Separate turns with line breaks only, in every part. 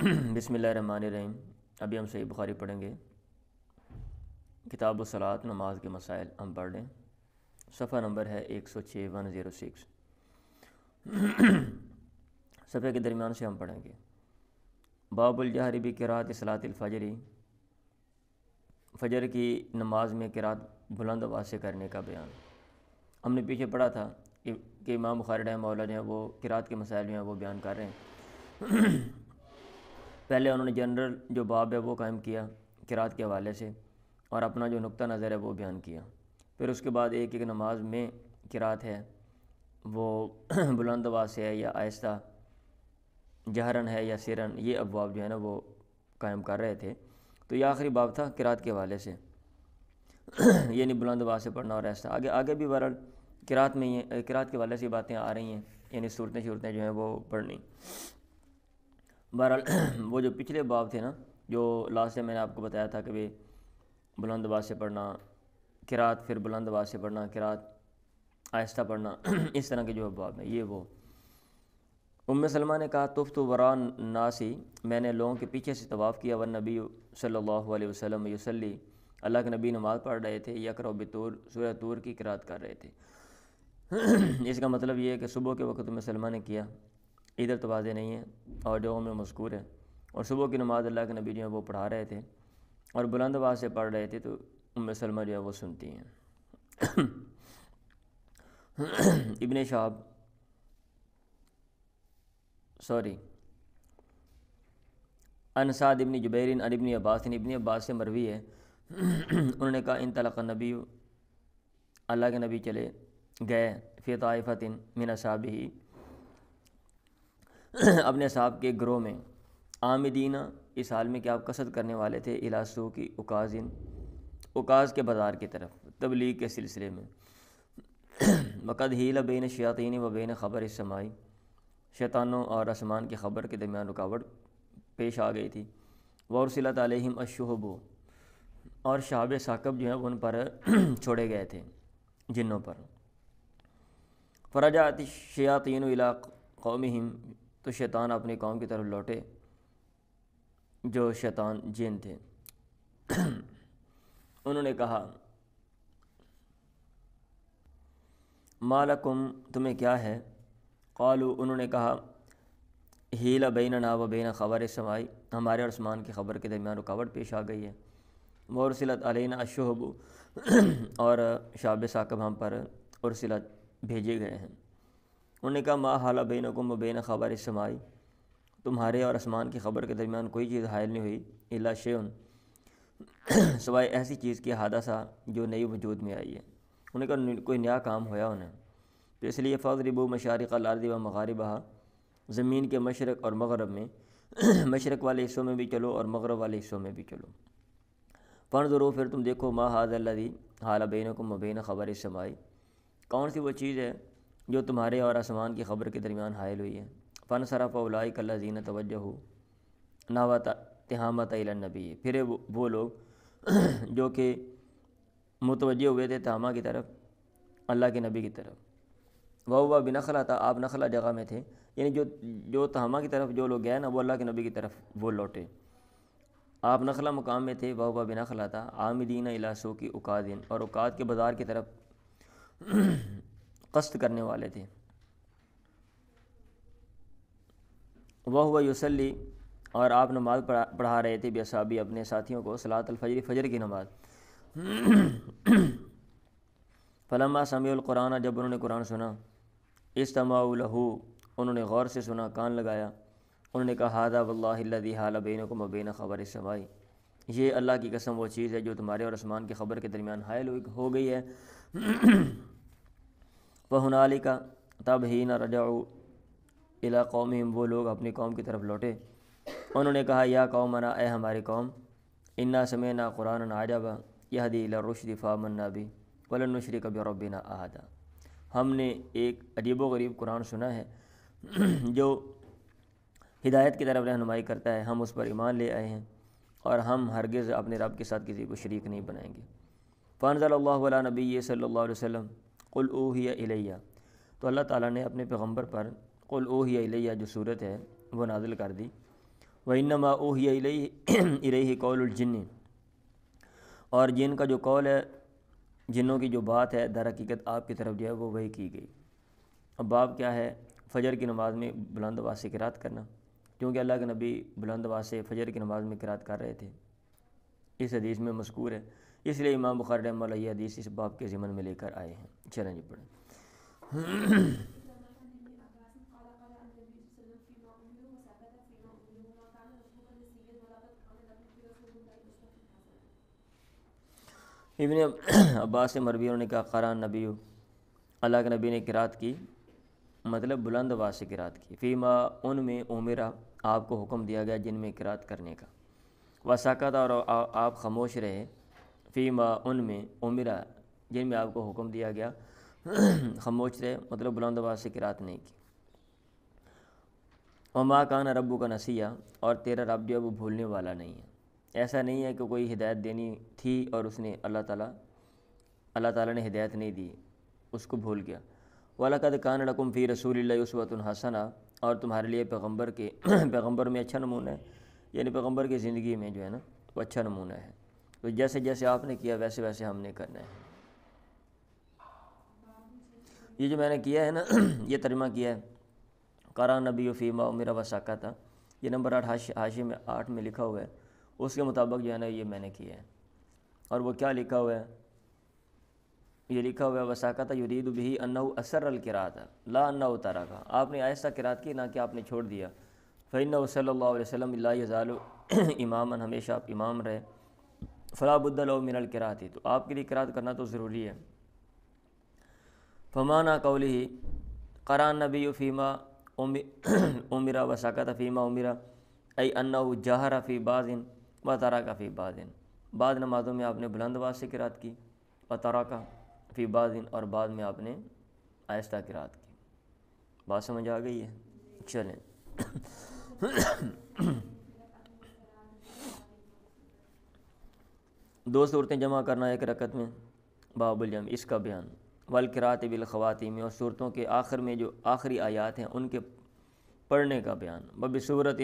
بسم اللہ الرحمن الرحیم۔ ابھی ہم صحیح بخاری پڑھیں گے۔ کتاب الصلاۃ، نماز کے مسائل ہم پڑھ لیں۔ صفحہ نمبر ہے 106 106۔ صفحے کے درمیان سے ہم پڑھیں گے۔ باب الجہر بقراءۃ صلاۃ الفجر، فجر کی نماز میں قرات بلند آواز سے کرنے کا بیان۔ ہم نے پیچھے پڑھا تھا کہ امام بخاری رحمہ اللہ جو ہے وہ قرات کے مسائل جو ہیں وہ بیان کر رہے ہیں۔ پہلے انہوں نے جنرل جو باب ہے وہ قائم کیا قرات کے حوالے سے، اور اپنا جو نقطہ نظر ہے وہ بیان کیا۔ پھر اس کے بعد ایک نماز میں قرات ہے وہ بلند آواز سے ہے یا آہستہ، جہرن ہے یا سرن، یہ ابواب جو ہے نا وہ قائم کر رہے تھے۔ تو یہ آخری باب تھا قرات کے حوالے سے، یعنی بلند آواز سے پڑھنا اور آہستہ۔ آگے بھی بہرحال قرات میں قرات کے حوالے سے باتیں آ رہی ہیں، یعنی صورتیں جو ہیں وہ پڑھنی۔ بہرحال وہ جو پچھلے باب تھے نا، جو لاسٹ میں نے آپ کو بتایا تھا کہ بھی بلند آواز سے پڑھنا قرات، پھر بلند آواز سے پڑھنا قرات، آہستہ پڑھنا، اس طرح کے جو باب ہیں یہ وہ۔ ام سلمہ نے کہا طفت وراء الناسی، میں نے لوگوں کے پیچھے سے طواف کیا، والنبی صلی اللہ علیہ وسلم یصلی، اللہ کے نبی نماز پڑھ رہے تھے، یقرأ بطور، سورہ طور کی قرات کر رہے تھے۔ اس کا مطلب یہ ہے کہ صبح کے وقت ام سلمہ نے کیا، ادھر تو واضح نہیں ہے اور جو میں مذکور ہے، اور صبح کی نماز اللہ کے نبی جو ہے وہ پڑھا رہے تھے اور بلند آواز سے پڑھ رہے تھے، تو ام سلمہ جو ہے وہ سنتی ہیں۔ ابن شہاب ان سعد ابن جبیر ان ابن عباس، ابن عباس سے مروی ہے، انہوں نے کہا انطلق النبی، اللہ کے نبی چلے گئے، فی طائفۃ من اصحابہ، اپنے اصحاب کے گروہ میں، عامدین، اس حال میں کہ آپ قصد کرنے والے تھے، الی سوق عکاظ، عکاظ کے بازار کی طرف، تبلیغ کے سلسلے میں۔ وقد حیل بین الشیاطین و بین خبر السماء، شیطانوں اور آسمان کی خبر کے درمیان رکاوٹ پیش آ گئی تھی۔ وارسلت علیہم الشہب، اور شہاب ثاقب جو ہیں وہ ان پر چھوڑے گئے تھے، جنوں پر۔ فرجعت الشیاطین الی قومہم، تو شیطان اپنی قوم کی طرف لوٹے، جو شیطان جن تھے۔ انہوں نے کہا ما لکم، تمہیں کیا ہے؟ قالوا، انہوں نے کہا حیل بیننا و بین خبر السماء، ہمارے اور آسمان کی خبر کے درمیان رکاوٹ پیش آ گئی ہے۔ وارسلت علینا الشہب، اور شہاب ثاقب ہم پر ارسلت بھیجے گئے ہیں۔ انہوں نے کہا ما حال بینکم و بین خبر السماء، تمہارے اور آسمان کی خبر کے درمیان کوئی چیز حائل نہیں ہوئی، الا شیء، سوائے ایسی چیز کی حادثہ جو نئی وجود میں آئی ہے۔ انہوں نے کہا کوئی نیا کام ہوا انہیں، تو اس لیے فاضربوا مشارق الارض و مغاربہا، زمین کے مشرق اور مغرب میں، مشرق والے حصوں میں بھی چلو اور مغرب والے حصوں میں بھی چلو۔ فانظروا، پھر تم دیکھو، ما ھذا الذی حال بینکم و بین خبر السماء، کون سی وہ چیز ہے جو تمہارے اور آسمان کی خبر کے درمیان حائل ہوئی ہے۔ فانصرف اولئک الذین توجہوا نحو تہامۃ الی النبی، پھر وہ لوگ جو کہ متوجہ ہوئے تھے تہامہ کی طرف، اللہ کے نبی کی طرف۔ وہو بنخلہ، آپ نخلہ جگہ میں تھے، یعنی جو تہامہ کی طرف جو لوگ گئے نا وہ اللہ کے نبی کی طرف وہ لوٹے۔ آپ نخلہ مقام میں تھے، وہو بنخلہ تھا، عامدین الی سوق عکاظ، اور عکاظ کے بازار کی طرف قصد کرنے والے تھے۔ وہو یصلی، اور آپ نماز پڑھا رہے تھے، باصحابہ، اپنے ساتھیوں کو، صلاۃ الفجر، فجر کی نماز۔ فلما سمعوا القرآن، جب انہوں نے قرآن سنا، استمعوا لہ، انہوں نے غور سے سنا، کان لگایا۔ انہوں نے کہا ھذا واللہ الذی حال بینکم و بین خبر السماء، یہ اللہ کی قسم وہ چیز ہے جو تمہارے اور آسمان کی خبر کے درمیان حائل ہو گئی ہے۔ فہنالک، تب حین رجعوا الی قومہم، وہ لوگ اپنی قوم کی طرف لوٹے۔ انہوں نے کہا یا قومنا، اے ہماری قوم، انا سمعنا قرآنا عجبا یہدی الی الرشد فآمنا بہ ولن نشرک بربنا احدا، ہم نے ایک عجیب و غریب قرآن سنا ہے جو ہدایت کی طرف رہنمائی کرتا ہے، ہم اس پر ایمان لے آئے ہیں اور ہم ہرگز اپنے رب کے ساتھ کسی کو شریک نہیں بنائیں گے۔ فانزل اللہ علی نبی صلی اللہ علیہ وسلم قل اوحی الیہ، تو اللہ تعالیٰ نے اپنے پیغمبر پر قل اوحی الیہ جو صورت ہے وہ نازل کر دی۔ وَإِنَّمَا أُوحِيَ إِلَيْهِ قَوْلُ الْجِنِّ، اور جن کا جو قول ہے، جنوں کی جو بات ہے، در حقیقت آپ کی طرف جو ہے وہ وحی کی گئی۔ اب باب کیا ہے؟ فجر کی نماز میں بلند آواز سے قرات کرنا، کیونکہ اللہ کے نبی بلند آواز سے فجر کی نماز میں قرات کر رہے تھے، اس حدیث میں مذکور ہے، اس لیے امام بخاری رحمہ اللہ یہ حدیث اس باب کے ضمن میں لے کر آئے ہیں۔ چلیں جی پڑھیں۔ ابن عباس سے مروی انہوں نے کہا قرأ نبی، اللہ کے نبی نے قرات کی، مطلب بلند آواز سے قرات کی، فیما ان میں امرا، آپ کو حکم دیا گیا جن میں قرات کرنے کا، وسکت، اور آپ خاموش رہے، فیما ان میں امرا، جن میں آپ کو حکم دیا گیا، خاموش رہے مطلب بلند آواز سے قرات نہیں کی۔ وما کان ربک نسیا، اور تیرا رب جو ہے وہ بھولنے والا نہیں ہے، ایسا نہیں ہے کہ کوئی ہدایت دینی تھی اور اس نے اللہ تعالیٰ نے ہدایت نہیں دی، اس کو بھول گیا۔ وَلَقَدْ كَانَ لَكُمْ فِي رَسُولِ اللَّهِ أُسْوَةٌ حَسَنَةٌ، اور تمہارے لیے پیغمبر میں اچھا نمونہ ہے، یعنی پیغمبر کی زندگی میں جو ہے نا وہ اچھا نمونہ ہے، تو جیسے جیسے آپ نے کیا ویسے ویسے ہم نے کرنا ہے۔ یہ جو میں نے کیا ہے نا یہ ترجمہ کیا ہے قرأ نبی فیما امر وسکت، یہ نمبر 8 حاشیے میں 8 میں لکھا ہوا ہے، اس کے مطابق جو ہے نا یہ میں نے کیا ہے۔ اور وہ کیا لکھا ہوا ہے؟ یہ لکھا ہوا ہے وسکت یرید بہ انہ اثر القرات لا انہ ترک، آپ نے آہستہ قرات کی، نہ کہ آپ نے چھوڑ دیا۔ فإنہ صلی اللہ علیہ وسلم لا یزال اماما، ہمیشہ آپ امام رہے، فلا بد لہ من القرات، تو آپ کے لیے قرات کرنا تو ضروری ہے۔ فمعنی قولہ قرأ النبی فیما امر وسکت فیما امر، ای انہ جہر فی بعض وترک فی بعض، بعض نمازوں میں آپ نے بلند آواز سے قرات کی، وترک فی بعض، اور بعد میں آپ نے آہستہ قرات کی۔ بات سمجھ آ گئی ہے؟ چلیں دو صورتیں جمع کرنا ایک رکعت میں، باب الجمع، اس کا بیان، والقراءۃ بالخواتیم، اور صورتوں کے آخر میں جو آخری آیات ہیں ان کے پڑھنے کا بیان، وبسورۃ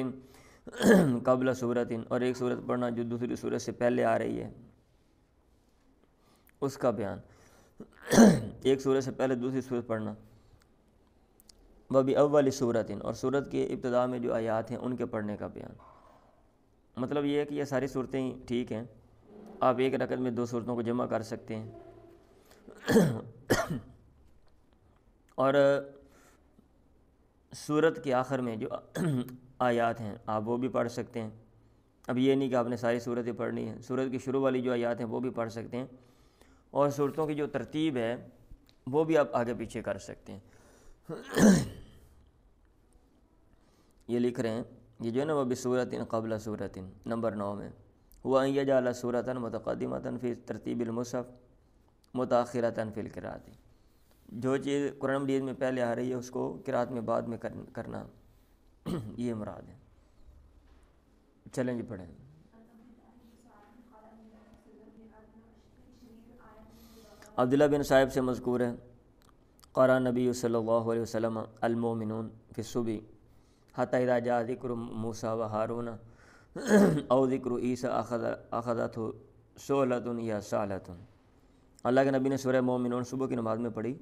قبل سورۃ، اور ایک صورت پڑھنا جو دوسری صورت سے پہلے آ رہی ہے اس کا بیان، ایک صورت سے پہلے دوسری صورت پڑھنا، وباول سورۃ، اور صورت کے ابتدا میں جو آیات ہیں ان کے پڑھنے کا بیان۔ مطلب یہ ہے کہ یہ ساری صورتیں ٹھیک ہیں، آپ ایک رکعت میں دو صورتوں کو جمع کر سکتے ہیں، اور صورت کے آخر میں جو آیات ہیں آپ وہ بھی پڑھ سکتے ہیں۔ اب یہ نہیں کہ آپ نے ساری صورتیں پڑھنی ہیں، صورت کی شروع والی جو آیات ہیں وہ بھی پڑھ سکتے ہیں، اور صورتوں کی جو ترتیب ہے وہ بھی آپ آگے پیچھے کر سکتے ہیں۔ یہ لکھ رہے ہیں یہ جو ہے نا وہ بسورۃ قبل سورۃ نمبر 9 میں، ہوا ان یجعل سورۃ متقدمۃ فی ترتیب المصحف متاخرۃ فی القراءۃ، جو چیز قرآن مجید میں پہلے آ رہی ہے اس کو قرات میں بعد میں کرنا، یہ مراد ہے۔ چلیں جی پڑھیں۔ عبداللہ بن صاحب سے مذکور ہے قرأ نبی صلی اللہ علیہ وسلم المؤمنون فی الصبح حتی اذا جاء ذکر موسیٰ و ہارون او ذکر عیسیٰ اخذتہ سہلۃ یا سالۃ، اللہ کے نبی نے سورہ مومنون صبح کی نماز میں پڑھی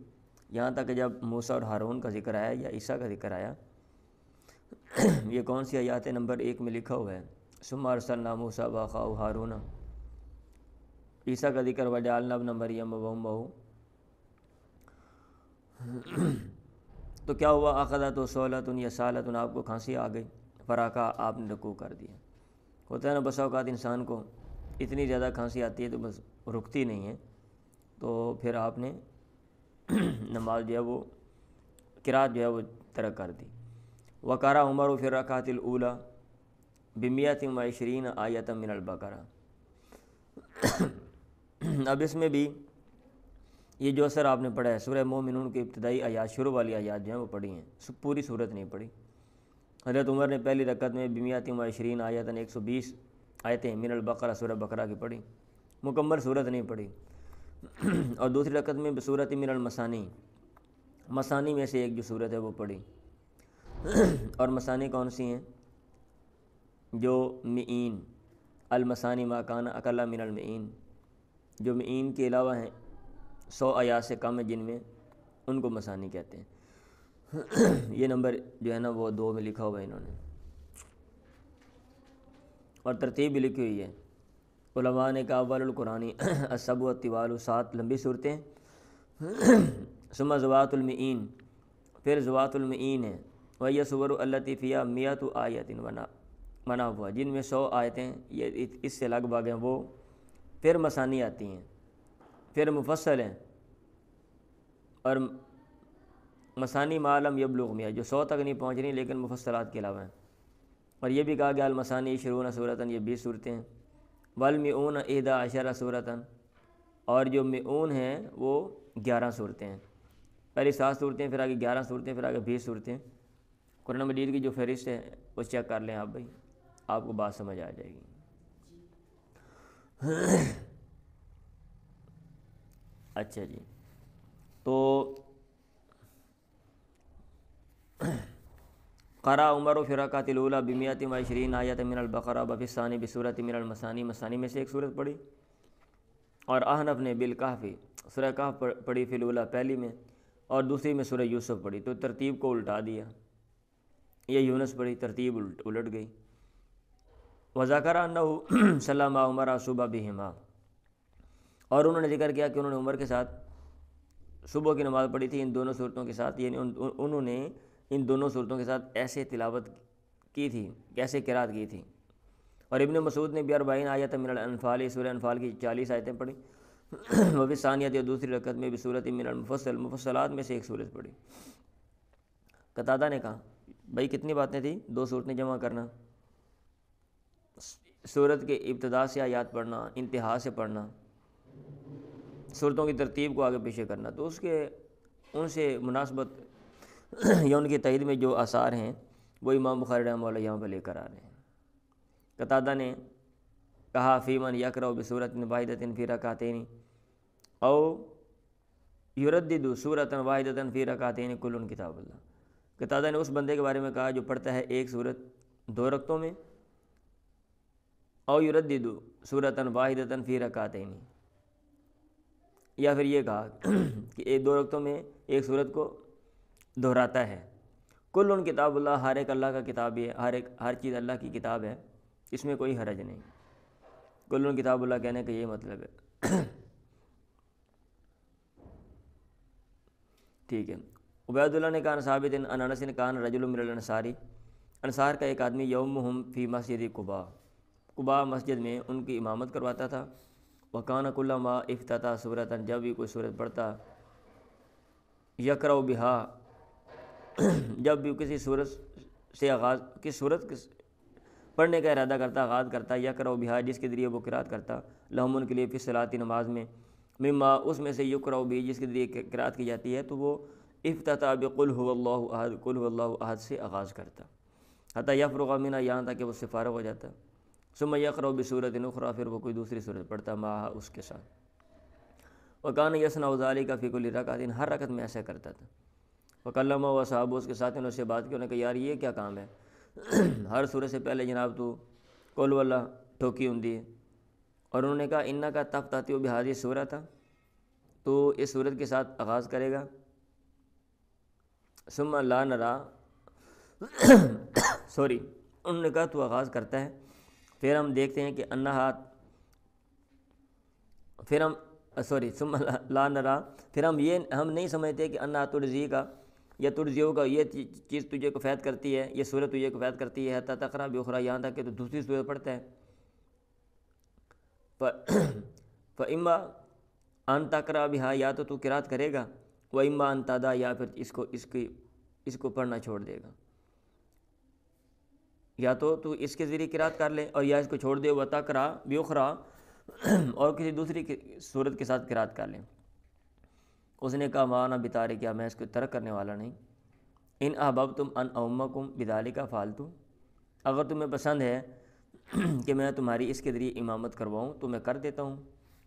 یہاں تک کہ جب موسیٰ اور ہارون کا ذکر آیا یا عیسیٰ کا ذکر آیا۔ یہ کون سی آیات ہے؟ نمبر 1 میں لکھا ہوا ہے ثم ارسلنا موسیٰ واخاہ ہارون، عیسیٰ کا ذکر وجعلنا ابن مریم وامہ، تو کیا ہوا؟ اخذت سہلۃ یا سالۃ، آپ کو کھانسی آ گئی، فراکا، آپ نے رکوع کر دیا۔ ہوتا ہے نا بسا اوقات انسان کو اتنی زیادہ کھانسی آتی ہے تو بس رکتی نہیں ہے، تو پھر آپ نے نماز جو ہے وہ قرات جو ہے وہ ترک کر دی۔ وقرأ عمر فی الرکعۃ الاولی بمئۃ وعشرین آیۃ من البقرہ، اب اس میں بھی یہ جو اثر آپ نے پڑھا ہے سورہ مومنون کے ابتدائی آیات، شروع والی آیات جو ہیں وہ پڑھی ہیں، پوری صورت نہیں پڑھی۔ حضرت عمر نے پہلی رکعت میں بمئۃ وعشرین آیۃ 120 آیتیں من البقرہ سورہ بقرہ کی پڑھی، مکمل صورت نہیں پڑھی، اور دوسری رکعت میں بصورت من المثانی، مثانی میں سے ایک جو صورت ہے وہ پڑھی۔ اور مثانی کون سی ہیں؟ جو معین، المثانی ما کان اقل من المعین، جو معین کے علاوہ ہیں 100 آیات سے کم ہے جن میں، ان کو مثانی کہتے ہیں۔ یہ نمبر جو ہے نا وہ 2 میں لکھا ہوا ہے انہوں نے، اور ترتیب بھی لکھی ہوئی ہے۔ علماء نے کہا اول القرآنی السبع الطوال، 7 لمبی صورتیں، ثم ذوات المعین، پھر ذوات المعین ہے، وہی سور التی فیہا 100 آیۃ منا ہوا، جن میں 100 آیتیں یہ اس سے لگ بھگ ہیں وہ، پھر مثانی آتی ہیں، پھر مفصل ہیں، اور مثانی ما لم یبلغ 100، جو 100 تک نہیں پہنچ رہی لیکن مفصلات کے علاوہ ہیں۔ اور یہ بھی کہا گیا المثانی 20 سورتاً، یہ 20 صورتیں ہیں، والمئون 11 سورتاً، اور جو مئون ہیں وہ 11 صورتیں ہیں، پہلی 7 صورتیں، پھر آگے 11 صورتیں، پھر آگے 20 صورتیں۔ قرآن مجید کی جو فہرست ہے وہ چیک کر لیں آپ بھائی، آپ کو بات سمجھ آ جائے گی۔ اچھا جی، تو قرأ عمر فی الرکعۃ الاولی ب120 آیۃ من البقرہ وفی الثانی بسورۃ من المثانی، مثانی میں سے ایک صورت پڑھی، اور احنف نے بالکہف سورہ کہف پڑھی فی الاولی پہلی میں، اور دوسری میں سورہ یوسف پڑھی، تو ترتیب کو الٹا دیا، یہ یونس پڑھی، ترتیب الٹ گئی۔ وذکر انہ صلی مع عمر صبح بہما، اور انہوں نے ذکر کیا کہ انہوں نے عمر کے ساتھ صبح کی نماز پڑھی تھی ان دونوں صورتوں کے ساتھ، یعنی انہوں نے ان دونوں صورتوں کے ساتھ ایسے تلاوت کی تھی، کیسے قرات کی تھی۔ اور ابن مسعود نے 40 آیت من الانفال، سورہ انفال کی 40 آیتیں پڑھی، وفی ثانیہ، یا دوسری رکعت میں بسورۃ من المفصل، مفصلات میں سے ایک صورت پڑھی۔ قتادہ نے کہا بھائی کتنی باتیں تھیں، 2 صورتیں جمع کرنا، صورت کے ابتدا سے آیات پڑھنا، انتہا سے پڑھنا، صورتوں کی ترتیب کو آگے پیچھے کرنا، تو اس کے ان سے مناسبت یا ان کی تائید میں جو آثار ہیں وہ امام بخاری رحمہ اللہ یہاں پہ لے کر آ رہے ہیں۔ قتادہ نے کہا فی من یقرأ بسورۃ واحدۃ فی رکعتین او یردد سورۃ واحدۃ فی رکعتین کل کتاب اللہ۔ قتادہ نے اس بندے کے بارے میں کہا جو پڑھتا ہے ایک صورت 2 رکعتوں میں، او یردد سورۃ واحدۃ فی رکعتین، یا پھر یہ کہا کہ 2 رکعتوں میں ایک صورت کو دہراتا ہے۔ کل کتاب اللہ، ہر ایک اللہ کا کتاب ہے، ہر چیز اللہ کی کتاب ہے، اس میں کوئی حرج نہیں۔ کل کتاب اللہ کہنے کا یہ مطلب ہے۔ ٹھیک ہے۔ عبید اللہ نے کہا ثابت ان انس کان رجل من الانصاری، انصار کا ایک آدمی یومہم فی مسجد قباء، قباء مسجد میں ان کی امامت کرواتا تھا، وکان کلما افتتح سورۃ، جب بھی کوئی صورت پڑھتا، یقرأ بہا، جب بھی کسی صورت سے آغاز، کس صورت پڑھنے کا ارادہ کرتا، آغاز کرتا، یقرأ بہا، جس کے ذریعے وہ قرات کرتا، لہم ان کے لیے فی الصلاۃ، نماز میں، مما اس میں سے یقرأ بھی، جس کے ذریعے قرات کی جاتی ہے، تو وہ افتتح بقل هو اللہ احد، قل هو اللہ احد سے آغاز کرتا، حتی یفرغ منہا، یہاں تک کہ وہ سے فارغ ہو جاتا، ثم یقرأ بسورۃ اخری، پھر وہ کوئی دوسری صورت پڑھتا معہا، اس کے ساتھ، وکان یصنع ذلک فی کل رکعۃ، ہر رکعت میں ایسا کرتا تھا، وکلمہ و صحابہ، اس کے ساتھ انہوں سے بات کی، انہوں نے کہا یار یہ کیا کام ہے، ہر سورت سے پہلے جناب تو قل ہو اللہ ٹھوکی ہوندی ہے، اور انہوں نے کہا انہ کا تفتتح بہذہ سورہ تھا، تو اس صورت کے ساتھ آغاز کرے گا، ثم لا نرا سوری، انہوں نے کہا تو آغاز کرتا ہے، پھر ہم دیکھتے ہیں کہ انہا، پھر ہم سوری ثم لا نرا، پھر ہم نہیں سمجھتے کہ انہا ترزی کا یا ترزیو کا، یہ چیز تجھے کفایت کرتی ہے، یہ صورت تجھے کفایت کرتی ہے، حتی تقرأ بأخری، یہاں تک کہ تو دوسری صورت پڑھتا ہے، فإما ان تقرأ بہا، یا تو قرات کرے گا، وإما ان تدا، یا پھر اس کو پڑھنا چھوڑ دے گا، یا تو اس کے ذریعے قرات کر لے، اور یا اس کو چھوڑ دے، وتقرأ بأخری، اور کسی دوسری صورت کے ساتھ قرات کر لیں۔ اس نے کہا مانا بتارک، کیا میں اس کو ترک کرنے والا نہیں، ان احببتم ان امکم بذالک فعلتم، اگر تمہیں پسند ہے کہ میں تمہاری اس کے ذریعے امامت کرواؤں تو میں کر دیتا ہوں،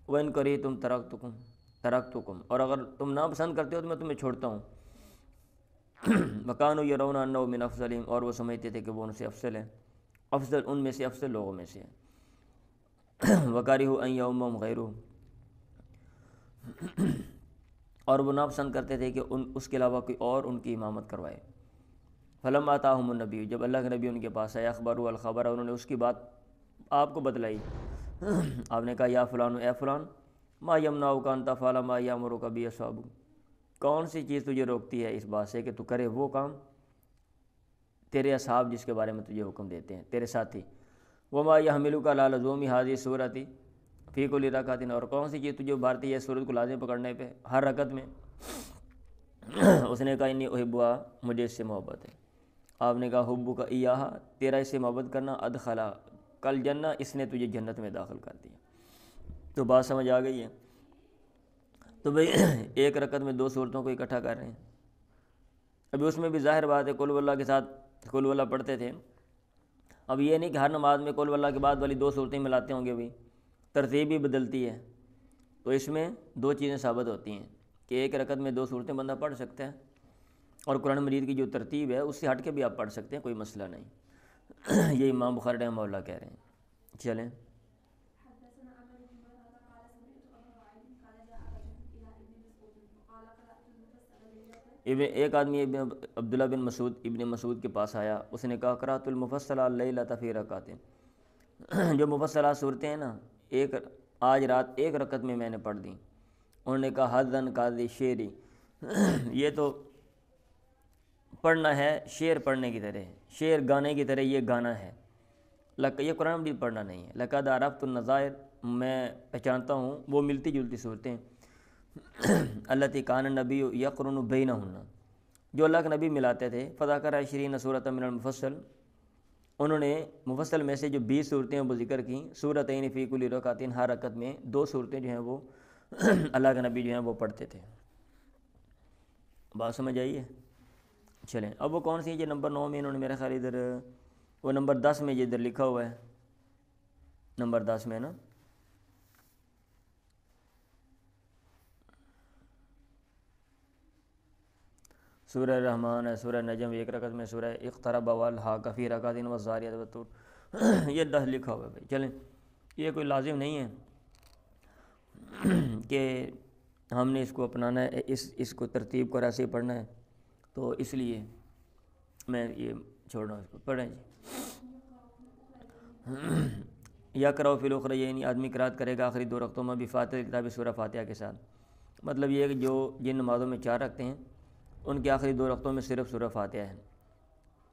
وَإِن كَرِهْتُمْ تَرَكْتُكُمْ، اور اگر تم ناپسند کرتے ہو تو میں تمہیں چھوڑتا ہوں۔ وَكَانُوا يَرَوْنَ أَنَّهُ مِنْ أَفْضَلِهِمْ، اور وہ سمجھتے تھے کہ وہ ان سے افضل ہے، افضل ان میں سے افضل لوگوں میں سے ہے۔ وَكَرِهُ أَن يَؤُمَّهُمْ غَيْرُهُ، اور وہ ناپسند کرتے تھے کہ اس کے علاوہ کوئی اور ان کی امامت کروائے۔ فَلَمَّا آتَاهُمُ النَّبِيُّ، جب اللہ کے نبی ان کے پاس آیا، اخبروا الخبر، انہوں نے اس کی بات آپ کو بتلائی۔ آپ نے کہا یا فلان اے فلان، ما یمنعک ان تفعل ما یامرک بہ اصحابک، کون سی چیز تجھے روکتی ہے اس بات سے کہ تو کرے وہ کام تیرے اصحاب جس کے بارے میں تجھے حکم دیتے ہیں، تیرے ساتھی۔ وما یحملک علی لزوم هذه السورۃ فی کل رکعۃ، اور کون سی چیز تجھے ابھارتی ہے اس سورت کو لازم پکڑنے پہ ہر رکعت میں؟ اس نے کہا انی احبھا، مجھے اس سے محبت ہے۔ آپ نے کہا حبک ایہا، تیرا اس سے محبت کرنا ادخلا کل جنہ، اس نے تجھے جنت میں داخل کر دیا۔ تو بات سمجھ آ گئی ہے؟ تو بھئی ایک رکعت میں 2 صورتوں کو اکٹھا کر رہے ہیں۔ ابھی اس میں بھی ظاہر بات ہے قل واللہ کے ساتھ قل واللہ پڑھتے تھے، اب یہ نہیں کہ ہر نماز میں قل واللہ کے بعد والی 2 صورتیں ملاتے ہوں گے، بھی ترتیب بھی بدلتی ہے۔ تو اس میں 2 چیزیں ثابت ہوتی ہیں کہ ایک رکعت میں 2 صورتیں بندہ پڑھ سکتا ہے، اور قرآن مجید کی جو ترتیب ہے اس سے ہٹ کے بھی آپ پڑھ سکتے ہیں، کوئی مسئلہ نہیں۔ یہ امام بخاری رحمہ اللہ کہہ رہے ہیں۔ چلیں، ایک آدمی عبداللہ بن مسعود ابن مسعود کے پاس آیا، اس نے کہا قرأت المفصلۃ اللیلۃ فی رکعۃ، جو مفصلات صورتیں ہیں نا، آج رات ایک رکعت میں نے پڑھ دیں۔ انہوں نے کہا حدن قاضی شعری، یہ تو پڑھنا ہے شعر پڑھنے کی طرح، شعر گانے کی طرح یہ گانا ہے، یہ قرآن مجید پڑھنا نہیں ہے۔ لقد عرفت النظائر، میں پہچانتا ہوں وہ ملتی جلتی صورتیں، التی کان النبی یقرن بینہن، جو اللہ کے نبی ملاتے تھے۔ فذکر 20 سورۃ من المفصل، انہوں نے مفصل میں سے جو 20 صورتیں وہ ذکر کیں۔ سورتین فی کل رکعۃ، ہر رکعت میں 2 صورتیں جو ہیں وہ اللہ کے نبی جو ہیں وہ پڑھتے تھے۔ بات سمجھ آئی ہے؟ چلیں، اب وہ کون سی ہے؟ جو نمبر 9 میں انہوں نے میرا خیال ادھر، وہ نمبر 10 میں یہ ادھر لکھا ہوا ہے، نمبر 10 میں نا، سورہ رحمان ہے، سورہ نجم ایک رکعت میں، سورہ اقترب والحاق فی رکعۃ والذاریات والطور، یہ 10 لکھا ہوا ہے بھائی۔ چلیں، یہ کوئی لازم نہیں ہے کہ ہم نے اس کو اپنانا ہے، اس کو ترتیب کو ایسے ہی پڑھنا ہے، تو اس لیے میں یہ چھوڑ رہا ہوں، اس کو پڑھیں جی۔ یا کرو فی الاخری، یعنی آدمی قرات کرے گا آخری 2 رکعتوں میں بھی فاتحہ کتاب سورہ فاتحہ کے ساتھ۔ مطلب یہ ہے کہ جو جن نمازوں میں 4 رکعتیں ہیں ان کے آخری 2 رکعتوں میں صرف سورہ فاتحہ ہے،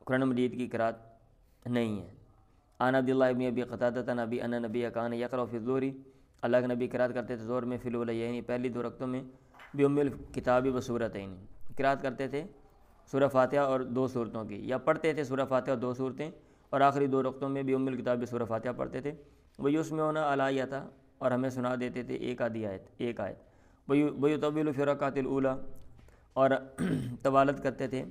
قرآن مجید کی قرات نہیں ہے۔ عن عبداللہ ابن ابی قتادہ نبی ان نبی کان یقرأ فی الظہر، اللہ کے نبی قرات کرتے تھے ظہر میں فی الاولیین، پہلی 2 رکعتوں میں، بام الکتاب و سورتین، قرات کرتے تھے سورہ فاتحہ اور 2 صورتوں کی، یا پڑھتے تھے سورہ فاتحہ اور 2 صورتیں، اور آخری 2 رکعتوں میں بام الکتاب سورہ فاتحہ پڑھتے تھے۔ ویسمعون الآیۃ، اور ہمیں سنا دیتے تھے ایک آیت۔ ویطول فی الرکعۃ الاولی، اور طوالت کرتے تھے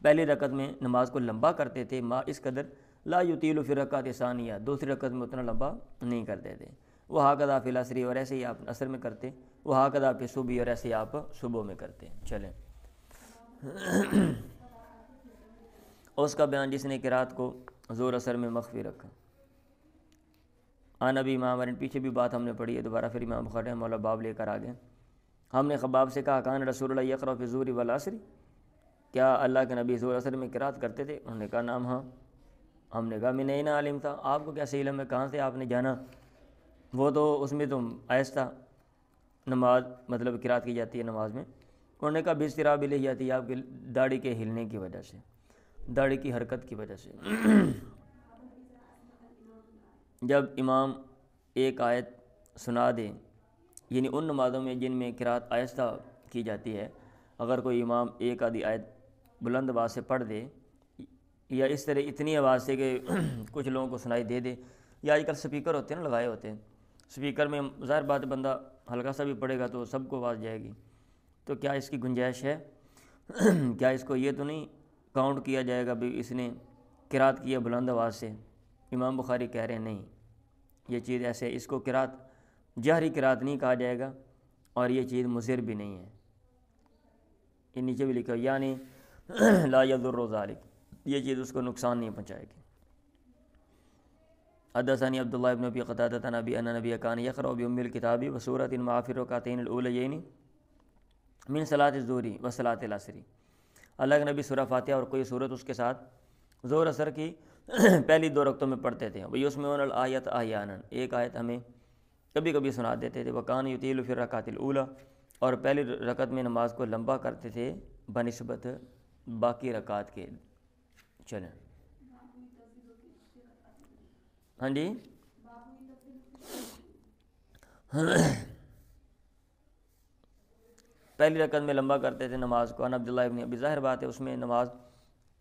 پہلی رکعت میں، نماز کو لمبا کرتے تھے، ما اس قدر، لا یطیل فی الرکعۃ الثانیہ، دوسری رکعت میں اتنا لمبا نہیں کرتے تھے۔ وہکذا فی العصر، اور ایسے ہی آپ عصر میں کرتے، وہکذا فی الصبح، اور ایسے ہی آپ صبح میں کرتے۔ چلیں، اس کا بیان جس نے قرات کو ظہر اثر میں مخفی رکھا۔ نبی امام، پیچھے بھی بات ہم نے پڑھی ہے، دوبارہ پھر امام بخاری رحمہ اللہ باب لے کر آگے۔ ہم نے خباب سے کہا کان رسول اللہ یقرأ فی الظہر والعصر، کیا اللہ کے نبی ظہر اثر میں قرات کرتے تھے؟ انہوں نے کہا نعم، ہاں۔ ہم نے کہا من این علم تھا، آپ کو کیسے علم ہے، کہاں سے آپ نے جانا؟ وہ تو اس میں تو آہستہ نماز مطلب قرات کی جاتی ہے نماز میں۔ انہوں نے کہا باضطراب لحیتہ، آپ کی داڑھی کے ہلنے کی وجہ سے، داڑھی کی حرکت کی وجہ سے۔ جب امام ایک آیت سنا دے، یعنی ان نمازوں میں جن میں قرات آہستہ کی جاتی ہے، اگر کوئی امام ایک آدھی آیت بلند آواز سے پڑھ دے، یا اس طرح اتنی آواز سے کہ کچھ لوگوں کو سنائی دے دے، یا آج کل سپیکر ہوتے ہیں نا، لگائے ہوتے ہیں، سپیکر میں ظاہر بات بندہ ہلکا سا بھی پڑھے گا تو سب کو آواز جائے گی، تو کیا اس کی گنجائش ہے؟ کیا اس کو یہ تو نہیں کاؤنٹ کیا جائے گا بھی اس نے قرات کی ہے بلند آواز سے؟ امام بخاری کہہ رہے ہیں نہیں، یہ چیز ایسے، اس کو قرات جہری قرات نہیں کہا جائے گا، اور یہ چیز مضر بھی نہیں ہے۔ یہ نیچے بھی لکھا یعنی لا یضر ذلک، یہ چیز اس کو نقصان نہیں پہنچائے گی۔ حدثني عبد الله بن ابي قتادة عن ابي ان النبي كان يقرأ بأم الكتاب وسورة مع في الركعتين الاوليين من صلاة الظہر وصلاة العصر. اللہ کے نبی سورہ فاتحہ اور کوئی صورت اس کے ساتھ ظہر اثر کی پہلی 2 رکعتوں میں پڑھتے تھے. وہی اس میں الآیت احیانا، ایک آیت ہمیں کبھی کبھی سنا دیتے تھے. وکان یطیل فی الرکعۃ الاولی، اور پہلی رکعت میں نماز کو لمبا کرتے تھے بنسبت باقی رکعات کے. چلیں ہاں جی پہلی رکعت میں لمبا کرتے تھے نماز کو. ان عبداللہ ابن ابی، ظاہر بات ہے اس میں نماز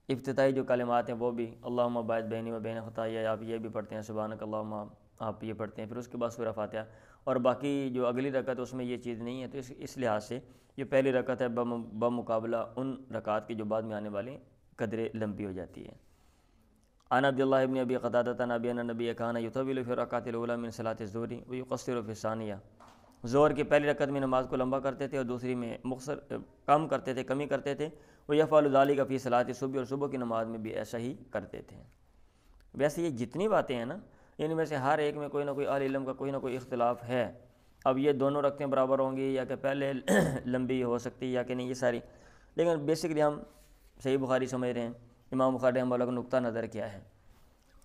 افتتاحی جو کلمات ہیں وہ بھی اللہم باعث بینی و بین خطایا آپ یہ بھی پڑھتے ہیں، سبحانک اللہم آپ یہ پڑھتے ہیں، پھر اس کے بعد سورہ فاتحہ. اور باقی جو اگلی رکعت اس میں یہ چیز نہیں ہے، تو اس لحاظ سے یہ پہلی رکعت ہے بمقابلہ ان رکعات کی جو بعد میں آنے والی قدرے لمبی ہو جاتی ہے. عن عبداللہ ابن ابی قتادہ عن ابی ان النبی کان یطول فی الرکعۃ الاولی من صلاۃ الظہر ویقصر فی الثانیہ. ظہر کی پہلی رکعت میں نماز کو لمبا کرتے تھے اور دوسری میں کم کرتے تھے، کمی کرتے تھے. وہ یفعل ذلک فی صلاۃ الصبح، اور صبح کی نماز میں بھی ایسا ہی کرتے تھے. ویسے یہ جتنی باتیں ہیں نا، ان میں سے ہر ایک میں کوئی نہ کوئی اہل علم کا کوئی نہ کوئی اختلاف ہے. اب یہ دونوں رکعتیں برابر ہوں گی یا کہ پہلے لمبی ہو سکتی یا کہ نہیں، یہ ساری، لیکن بیسکلی ہم صحیح بخاری سمجھ رہے ہیں. امام بخاری رحمہ اللہ کا نقطہ نظر کیا ہے.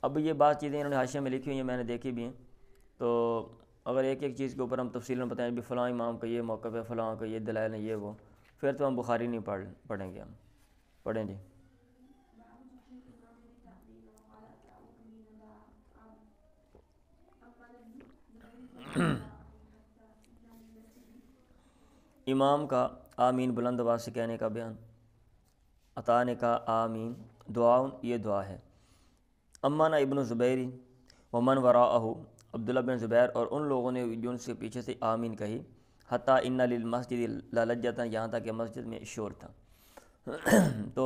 اب یہ بات چیزیں انہوں نے حاشیے میں لکھی ہوئی ہیں، میں نے دیکھی بھی ہیں. تو اگر ایک ایک چیز کے اوپر ہم تفصیل بتائیں بھی فلاں امام کا یہ موقف ہے، فلاں کا یہ دلائل ہے، یہ وہ، پھر تو ہم بخاری نہیں پڑھیں گے. ہم پڑھیں جی. امام کا آمین بلند آواز سے کہنے کا بیان. عطا نے کہا آمین دعاؤں، یہ دعا ہے. امانا ابن زبیر ومن وراءہ، عبداللہ بن زبیر اور ان لوگوں نے جو ان سے پیچھے سے آمین کہی. حتیٰ ان للمسجد للجتا، یہاں تک کہ مسجد میں شور تھا. تو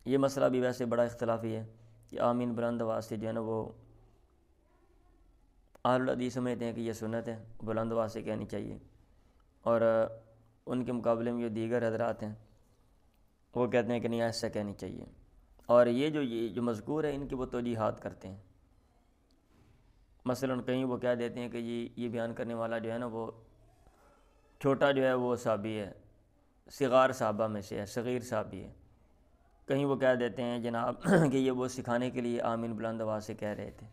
یہ مسئلہ بھی ویسے بڑا اختلافی ہے کہ آمین بلند آواز سے جو ہے نا وہ اہل الحدیث سمجھتے ہیں کہ یہ سنت ہے، بلند آواز سے کہنی چاہیے. اور ان کے مقابلے میں جو دیگر حضرات ہیں وہ کہتے ہیں کہ نہیں ایسا کہنی چاہیے. اور یہ جو مذکور ہے ان کی وہ توجیحات کرتے ہیں. مثلا کہیں وہ کہہ دیتے ہیں کہ یہ بیان کرنے والا جو ہے نا وہ چھوٹا جو ہے وہ صحابی ہے، صغار صحابہ میں سے ہے، صغیر صحابی ہے. کہیں وہ کہہ دیتے ہیں جناب کہ یہ وہ سکھانے کے لیے آمین بلند آواز سے کہہ رہے تھے.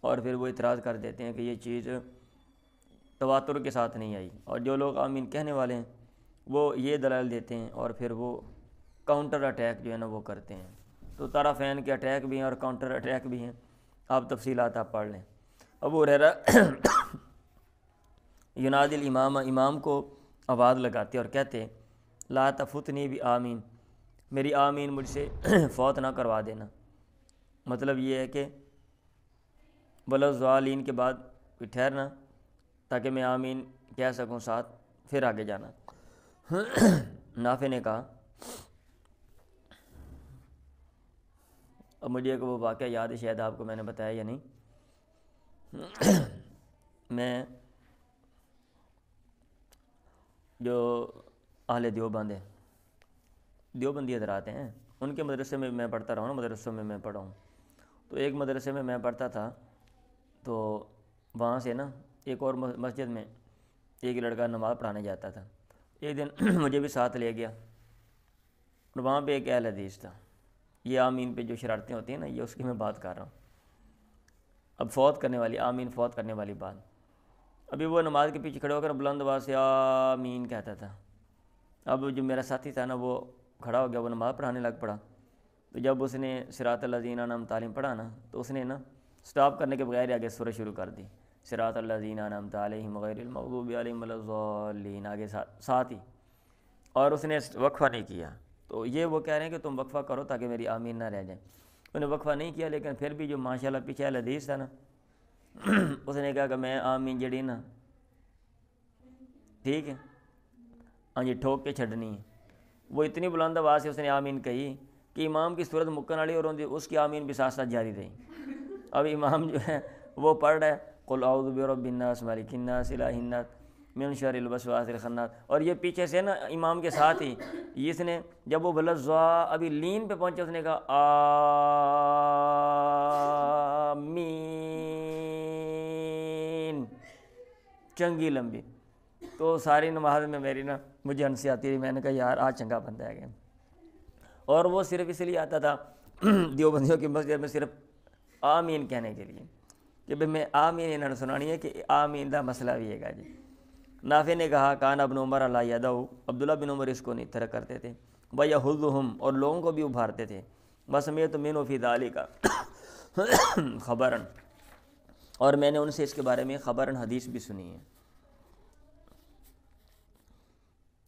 اور پھر وہ اعتراض کر دیتے ہیں کہ یہ چیز تواتر کے ساتھ نہیں آئی. اور جو لوگ آمین کہنے والے ہیں وہ یہ دلائل دیتے ہیں اور پھر وہ کاؤنٹر اٹیک جو ہے نا وہ کرتے ہیں. تو طرفین کے اٹیک بھی ہیں اور کاؤنٹر اٹیک بھی ہیں. آپ تفصیلات آپ پڑھ لیں. ابو ہریرہ ینادی الامام، امام کو آواز لگاتے اور کہتے لا تفتنی بھی آمین، میری آمین مجھ سے فوت نہ کروا دینا. مطلب یہ ہے کہ بلزوالین کے بعد کوئی ٹھہرنا تاکہ میں آمین کہہ سکوں ساتھ، پھر آگے جانا. نافع نے کہا، اب مجھے ایک وہ واقعہ یاد ہے، شاید آپ کو میں نے بتایا یا نہیں. میں جو اہل دیوبند ہیں، دیوبندی حضرات ہیں، ان کے مدرسے میں میں پڑھتا رہا ہوں، مدرسوں میں میں پڑھا ہوں. تو ایک مدرسے میں پڑھتا تھا، تو وہاں سے نا ایک اور مسجد میں ایک لڑکا نماز پڑھانے جاتا تھا. ایک دن مجھے بھی ساتھ لے گیا اور وہاں پہ ایک اہل حدیث تھا. یہ آمین پہ جو شرارتیں ہوتی ہیں نا، یہ اس کی میں بات کر رہا ہوں. اب فوت کرنے والی آمین، فوت کرنے والی بات. ابھی وہ نماز کے پیچھے کھڑے ہو کر بلند آواز سے آمین کہتا تھا. اب جو میرا ساتھی تھا نا وہ کھڑا ہو گیا، وہ نماز پڑھانے لگ پڑا. تو جب اس نے صراط الذین انعمت علیہم پڑھا نا، تو اس نے نا سٹاپ کرنے کے بغیر آگے سورہ شروع کر دی، صراط الذین انعمت علیہم غیر المغضوب علیہم ولا الضالین، آگے ساتھ ہی. اور اس نے وقفہ نہیں کیا. تو یہ وہ کہہ رہے ہیں کہ تم وقفہ کرو تاکہ میری آمین نہ رہ جائے. انہیں وقفہ نہیں کیا، لیکن پھر بھی جو ماشاءاللہ پیچھے حدیث تھا نا اس نے کہا کہ میں آمین جڑی نا ٹھیک ہے ہاں جی ٹھوک کے چھڈنی ہے. وہ اتنی بلند آواز سے اس نے آمین کہی کہ امام کی صورت مکن والی اور اس کی آمین بھی ساتھ ساتھ جاری رہی. اب امام جو ہے وہ پڑھ رہا ہے قل اعوذ برب الناس مالک الناس الہ الناس من شر الوسواس الخناس، اور یہ پیچھے سے نا امام کے ساتھ ہی اس نے جب وہ بلزوا ابھی لین پہ پہنچے اس نے کہا چنگی لمبی. تو ساری نماز میں میری نا مجھے ہنسی آتی رہی. میں نے کہا یار آج چنگا بندہ ہے. اور وہ صرف اس لیے آتا تھا دیوبندیوں کی مسجد میں صرف آمین کہنے کے لیے کہ بھئی میں آمین انہوں نے سنانی ہے کہ آمین دا مسئلہ بھی ہے گا جی. نافع نے کہا کان ابن عمر اللہ یدہو، عبداللہ بن عمر اس کو نہیں ترک کرتے تھے. وَيَحُضُّهُمْ، اور لوگوں کو بھی ابھارتے تھے. وَسَمِعْتُ مِنْهُ فِي ذَلِكَ خبراً، اور میں نے ان سے اس کے بارے میں خبراً حدیث بھی سنی ہے.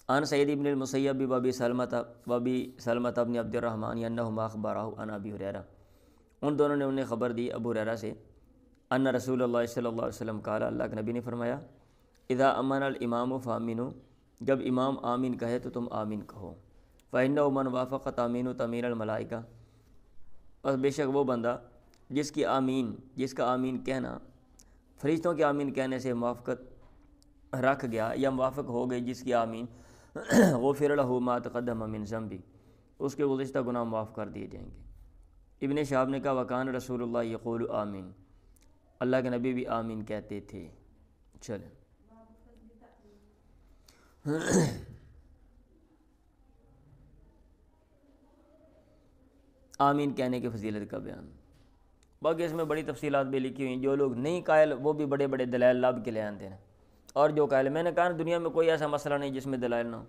عن سعید بن المسیب وابی سلمۃ بن عبد الرحمن انہما اخبرہ عن ابی ہریرہ، ان دونوں نے انہیں خبر دی ابو ہریرہ سے، ان رسول اللہ صلی اللہ علیہ وسلم قال، اللہ کے نبی نے فرمایا، اذا امن الامام فامنوا، جب امام آمین کہے تو تم آمین کہو. فإنہ من وافق تامین تامین الملائکہ، اور بے شک وہ بندہ جس کا آمین کہنا فرشتوں کے آمین کہنے سے موافقت رکھ گیا یا موافق ہو گئی جس کی آمین، غفر لہ ما تقدم من ذنبہ، اس کے گزشتہ گناہ معاف کر دیے جائیں گے. ابن شہاب نے کہا وکان رسول اللہ یقول آمین، اللہ کے نبی بھی آمین کہتے تھے. چلیں آمین کہنے کی فضیلت کا بیان. باقی اس میں بڑی تفصیلات بھی لکھی ہوئی ہیں. جو لوگ نہیں قائل وہ بھی بڑے بڑے دلائل لب کے لے آتے ہیں، اور جو قائل، میں نے کہا دنیا میں کوئی ایسا مسئلہ نہیں جس میں دلائل نہ ہو.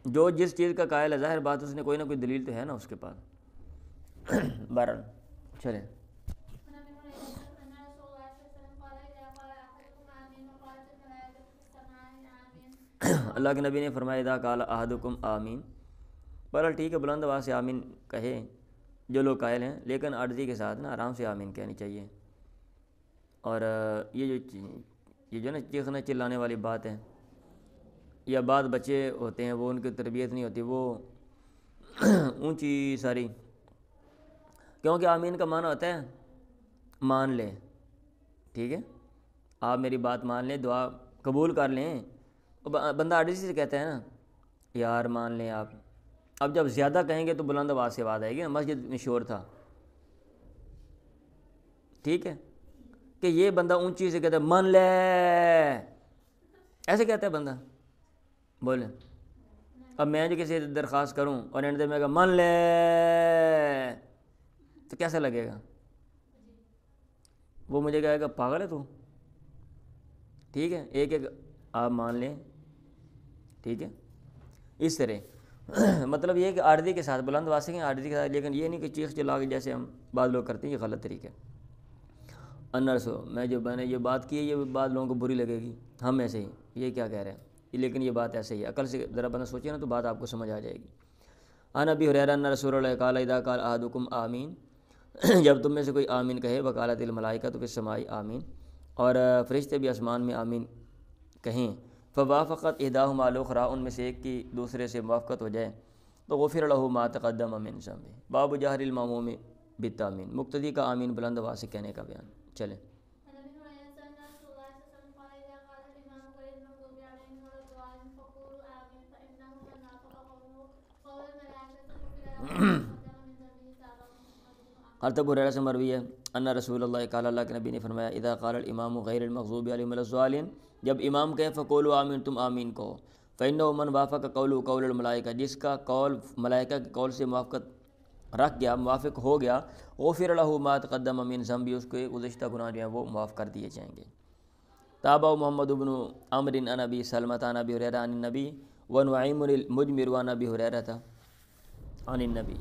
جو جس چیز کا قائل ہے ظاہر بات اس نے کوئی نہ کوئی دلیل تو ہے نا اس کے پاس. بہرحال چلیں. اللہ کے نبی نے فرمایا اذا قال احدکم آمین، بہرحال ٹھیک ہے بلند آواز سے آمین کہے جو لوگ قائل ہیں، لیکن عاجزی کے ساتھ نا آرام سے آمین کہنی چاہیے. اور یہ جو نا چیخنے چلانے والی بات ہے، یا بعض بچے ہوتے ہیں وہ ان کی تربیت نہیں ہوتی، وہ اونچی ساری، کیونکہ آمین کا معنی ہوتا ہے مان لیں. ٹھیک ہے، آپ میری بات مان لیں، دعا قبول کر لیں. بندہ عاجزی سے کہتا ہے نا یار مان لیں آپ. اب جب زیادہ کہیں گے تو بلند آواز سے آواز آئے گی نا، مسجد میں شور تھا. ٹھیک ہے کہ یہ بندہ اونچی سے کہتا ہے مان لے، ایسے کہتا ہے بندہ، بولے. اب میں جو کسی درخواست کروں اور اینڈ میں کہا مان لے تو کیسا لگے گا؟ وہ مجھے کہے گا پاگل ہے تو. ٹھیک ہے، ایک آپ مان لیں. ٹھیک ہے، اس طرح مطلب یہ ہے کہ عارضی کے ساتھ بلند آواز سے عارضی کے ساتھ، لیکن یہ نہیں کہ چیخ چلا کے جیسے ہم بعض لوگ کرتے ہیں، یہ غلط طریقہ ہے. انرسو میں نے یہ بات کی ہے، یہ بعض لوگوں کو بری لگے گی، ہم ایسے ہی یہ کیا کہہ رہے ہیں، لیکن یہ بات ایسے ہی ہے. عقل سے ذرا بندہ سوچے نا تو بات آپ کو سمجھ آ جائے گی. عن ابی ہریرہ ان رسول اللہ قال اذا قال احدکم آمین، جب تم میں سے کوئی آمین کہے، وقالت الملائکۃ فی السماء آمین، اور فرشتے بھی آسمان میں آمین کہیں، فوافقت احداہما الاخری، ان میں سے ایک کی دوسرے سے موافقت ہو جائے، تو غفر لہ ما تقدم من ذنبہ. باب جہر الماموم بالتامین، مقتدی کا آمین بلند آواز سے کہنے کا بیان. چلیں. حضرت ابو ہریرہ سے مروی ہے ان رسول اللہ قال، اللہ کے نبی نے فرمایا اذا قال الامام غیر المغضوب علیہم ولا الضالین، جب امام کہے فقولوا آمین، تم آمین کہو. فإنہ من وافق قولہ قول الملائکہ، جس کا قول ملائکہ کے قول سے موافقت رکھ گیا، موافق ہو گیا، غفر لہ ما تقدم من ذنبہ، اس کے گزشتہ گناہ جو ہیں وہ معاف کر دیے جائیں گے. تابع محمد بن عمرو عن ابی سلمۃ عن ابی ہریرہ عن النبی ونعیم المجمر عن ابی ہریرہ عن النبی.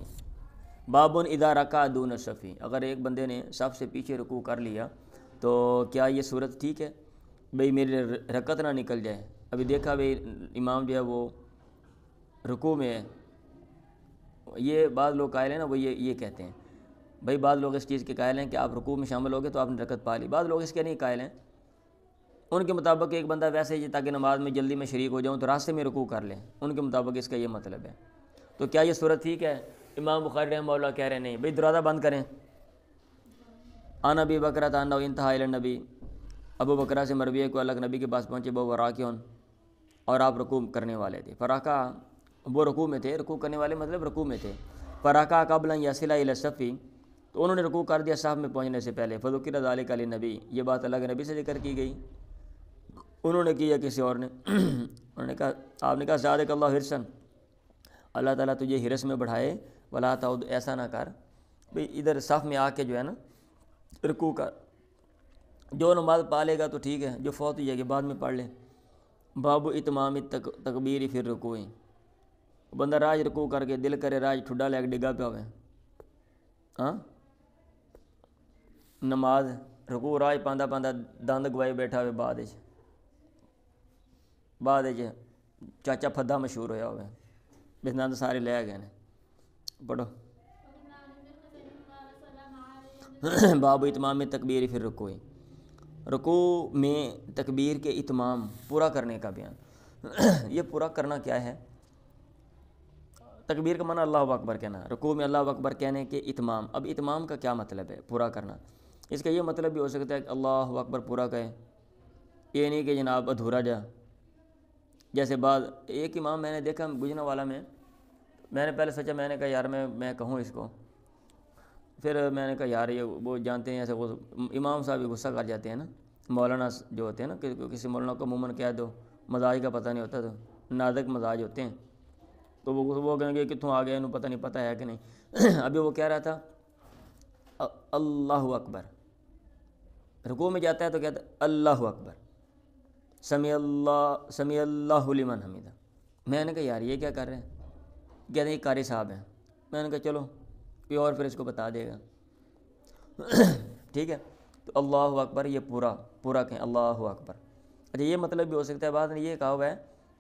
بابن اذا رکع دون الصف، اگر ایک بندے نے صف سے پیچھے رکوع کر لیا تو کیا یہ صورت ٹھیک ہے؟ بھئی میری رکعت نہ نکل جائے. ابھی دیکھا بھئی امام جو ہے وہ رکوع میں ہے، یہ بعض لوگ قائل ہیں نا، وہ یہ کہتے ہیں. بھئی بعض لوگ اس چیز کے قائل ہیں کہ آپ رکوع میں شامل ہو گئے تو آپ نے رکعت پا لی. بعض لوگ اس کے نہیں قائل ہیں. ان کے مطابق ایک بندہ ویسے ہی تاکہ نماز میں جلدی میں شریک ہو جاؤں تو راستے میں رکوع کر لیں، ان کے مطابق اس کا یہ مطلب ہے. تو کیا یہ صورت ٹھیک ہے؟ امام بخاری رحمہ اللہ کہہ رہے نہیں، بھئی دروازہ بند کریں. عن ابی بکرۃ انہ انتہا الی النبی، ابو بکرہ سے مروی ہے کہ اللہ کے نبی کے پاس پہنچے، وہ راکعون، اور آپ رکوع کرنے والے تھے. فرکع، وہ رکوع میں تھے، رکوع کرنے والے مطلب رکوع میں تھے. فرکع قبل ان یصل الی الصف، تو انہوں نے رکوع کر دیا صف میں پہنچنے سے پہلے، فذکر ذلک للنبی، یہ بات اللہ کے نبی سے ذکر کی گئی، انہوں نے کیا کسی اور نے انہوں نے کہا، آپ نے کہا زادک اللہ حرصا، اللہ تعالیٰ تجھے حرص میں بڑھائے، ولا تعود، ایسا نہ کر بھئی ادھر صف میں آ کے جو ہے نا رکوع کر، جو نماز پا لے گا تو ٹھیک ہے، جو فوت ہو جائے گی بعد میں پڑھ لے۔ باب اتمام تکبیر فی الرکوع، بندہ راج رکوع کر کے دل کرے راج ٹھڈا لے کے ڈگا پیا ہوئے، ہاں نماز رکوع راج پاندا پاندا دند گوائے بیٹھا ہوئے، بعد چاچا پھدا مشہور ہویا ہوئے، بس دند سارے لے گئے نے، پڑھو۔ باب اتمام تکبیر فی الرکوع، رکوع میں تکبیر کے اتمام پورا کرنے کا بیان۔ یہ پورا کرنا کیا ہے؟ تکبیر کا معنی اللہ اکبر کہنا، رکوع میں اللہ اکبر کہنے کے اتمام۔ اب اتمام کا کیا مطلب ہے؟ پورا کرنا۔ اس کا یہ مطلب بھی ہو سکتا ہے کہ اللہ اکبر پورا کہے، یہ نہیں کہ جناب ادھورا جا۔ جیسے بعض ایک امام میں نے دیکھا گجرا والا میں نے پہلے سوچا، میں نے کہا یار میں کہوں اس کو، پھر میں نے کہا یار یہ وہ جانتے ہیں ایسے امام صاحب بھی غصہ کر جاتے ہیں نا، مولانا جو ہوتے ہیں نا، کہ کسی مولانا کو عموماً کہہ دو، مزاج کا پتہ نہیں ہوتا، تو نازک مزاج ہوتے ہیں، تو وہ کہیں گے کتوں آ گئے، انہوں پتہ نہیں پتہ ہے کہ نہیں۔ ابھی وہ کہہ رہا تھا اللہ اکبر، رکوع میں جاتا ہے تو کہتا ہے اللہ اکبر، سمیع اللہ لمن حمیدہ۔ میں نے کہا یار یہ کیا کر رہے ہیں؟ کہتے ہیں یہ قاری صاحب ہیں۔ میں نے کہا چلو کوئی اور پھر اس کو بتا دے گا، ٹھیک ہے۔ تو اللہ اکبر یہ پورا کہیں اللہ اکبر۔ اچھا یہ مطلب بھی ہو سکتا ہے، بعد نے یہ کہا ہوا ہے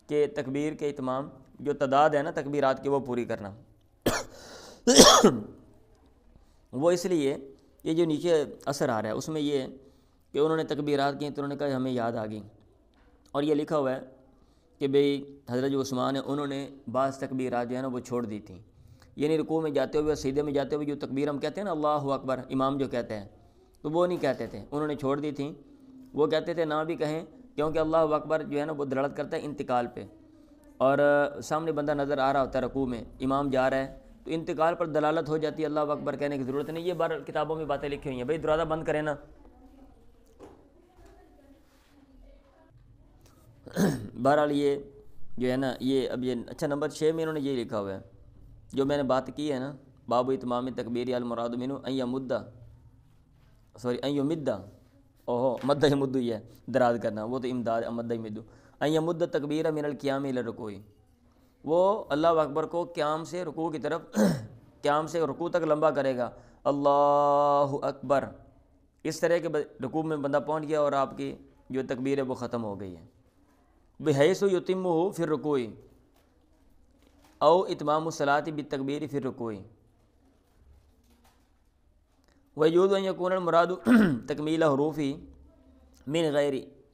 کہ تکبیر کے اتمام جو تعداد ہے نا تکبیرات کی وہ پوری کرنا۔ وہ اس لیے یہ جو نیچے اثر آ رہا ہے اس میں یہ ہے کہ انہوں نے تکبیرات کی تو انہوں نے کہا ہمیں یاد آ گئی، اور یہ لکھا ہوا ہے کہ بھئی حضرت جو عثمان ہیں انہوں نے بعض تکبیرات جو ہے نا وہ چھوڑ دی تھیں، یعنی رکوع میں جاتے ہوئے سجدے میں جاتے ہوئے جو تکبیر ہم کہتے ہیں نا اللہ اکبر، امام جو کہتے ہیں تو وہ نہیں کہتے تھے، انہوں نے چھوڑ دی تھیں۔ وہ کہتے تھے نہ بھی کہیں، کیونکہ اللہ اکبر جو ہے نا وہ دلالت کرتا ہے انتقال پہ، اور سامنے بندہ نظر آ رہا ہوتا ہے رکوع میں، امام جا رہا ہے تو انتقال پر دلالت ہو جاتی ہے، اللہ اکبر کہنے کی ضرورت نہیں۔ یہ بار کتابوں میں باتیں لکھی ہوئی ہیں، بھئی دروازہ بند کریں نا۔ بہرحال یہ جو ہے نا یہ اب یہ اچھا نمبر 6 میں انہوں نے یہ لکھا ہوا ہے جو میں نے بات کی ہے نا، باب اتمام تکبیر المراد منہ ان یمد، اوہو مد یمد ہی ہے دراز کرنا، وہ تو امداد مد یمد، ان یمد تکبیر من القیام الی الرکوع، وہ اللہ اکبر کو قیام سے رکوع کی طرف، قیام سے رکوع تک لمبا کرے گا، اللہ اکبر، اس طرح کے رکوع میں بندہ پہنچ گیا اور آپ کی جو تکبیر ہے وہ ختم ہو گئی ہے۔ بحیث یتمہ فی الرکوع او اتمام الصلاۃ بالتکبیر فی الرکوع، ویجوز ان یکون المراد تکمیل حروف من غیر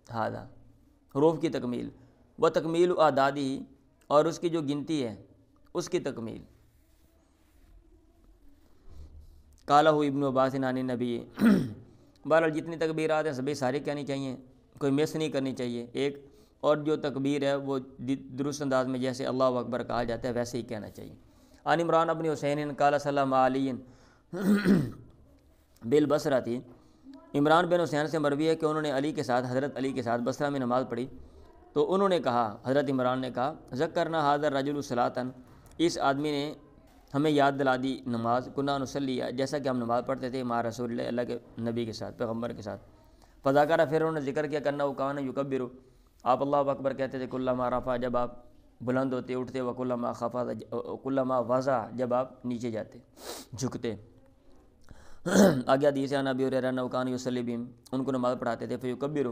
ھذا، حروف کی تکمیل، و تکمیل اعدادہ، اور اس کی جو گنتی ہے اس کی تکمیل۔ قالہ ابن عباس عن النبی، بہرحال جتنی تکبیرات ہیں سبھی ساری کہنی چاہیے، کوئی مس نہیں کرنی چاہیے ایک، اور جو تکبیر ہے وہ درست انداز میں جیسے اللہ اکبر کہا جاتا ہے ویسے ہی کہنا چاہیے۔ عن عمران بن حسین قال صلی علی بالبصرہ تھی، عمران بن حسین سے مروی ہے کہ انہوں نے علی کے ساتھ، حضرت علی کے ساتھ بصرہ میں نماز پڑھی، تو انہوں نے کہا، حضرت عمران نے کہا، ذکرنا ھذا الرجل صلاۃ، اس آدمی نے ہمیں یاد دلا دی نماز، کنا نصلی، جیسا کہ ہم نماز پڑھتے تھے مع رسول اللہ، اللہ کے نبی کے ساتھ، پیغمبر کے ساتھ۔ فذکر، پھر انہوں نے ذکر کیا، کرنا وہ کان یکبر، آپ اللہ اکبر کہتے تھے کلما رفع، جب آپ بلند ہوتے اٹھتے، وکلما خفض، کلما وضع، جب آپ نیچے جاتے جھکتے۔ آگے حدیث ہے نبی ہریرہ انہ کان یصلی بہم، ان کو نماز پڑھاتے تھے، فیکبر،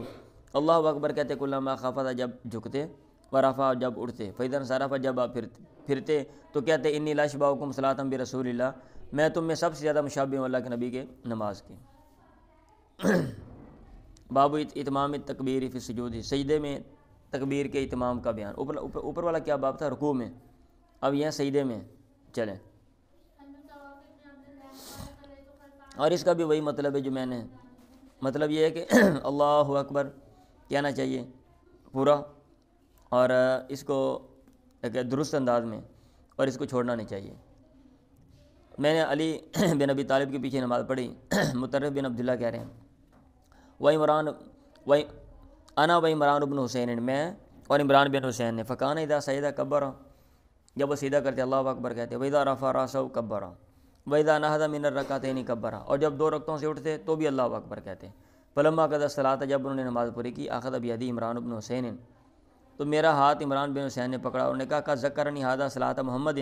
اللہ اکبر کہتے کلما خفض، جب جھکتے، ورفع، جب اٹھتے، فاذا انصرف، جب آپ پھرتے تو کہتے انی لا اشبہکم صلاۃ برسول اللہ، میں تم میں سب سے زیادہ مشابہ ہوں اللہ کے نبی کے نماز کی۔ باب اتمام تکبیر فی السجود، سجدے میں تکبیر کے اتمام کا بیان۔ اوپر والا کیا باب تھا؟ رکوع میں، اب یہ سجدے میں چلیں، اور اس کا بھی وہی مطلب ہے جو میں نے، مطلب یہ ہے کہ اللہ اکبر کہنا چاہیے پورا، اور اس کو ایک درست انداز میں، اور اس کو چھوڑنا نہیں چاہیے۔ میں نے علی بن ابی طالب کے پیچھے نماز پڑھی۔ مطرف بن عبداللہ کہہ رہے ہیں وہی انا و عمران بن حسین، میں اور عمران بن حسین نے، فکان اذا سجدہ کبرا، جب وہ سیدھا کرتے اللہ اکبر کہتے، وَإِذَا رَفَعَ رَأْسَهُ كَبَّرَ وَإِذَا نَهَضَ مِنَ الرَّكْعَتَيْنِ كَبَّرَ، اور جب 2 رکعتوں سے اٹھتے تو بھی اللہ اکبر کہتے۔ فلما قضى الصلاۃ، جب انہوں نے نماز پوری کی، اخذ بیدی عمران بن حسین، تو میرا ہاتھ عمران بن حسین نے پکڑا، اور نے کہا کہ ذکرنی ھذا صلاۃ محمد،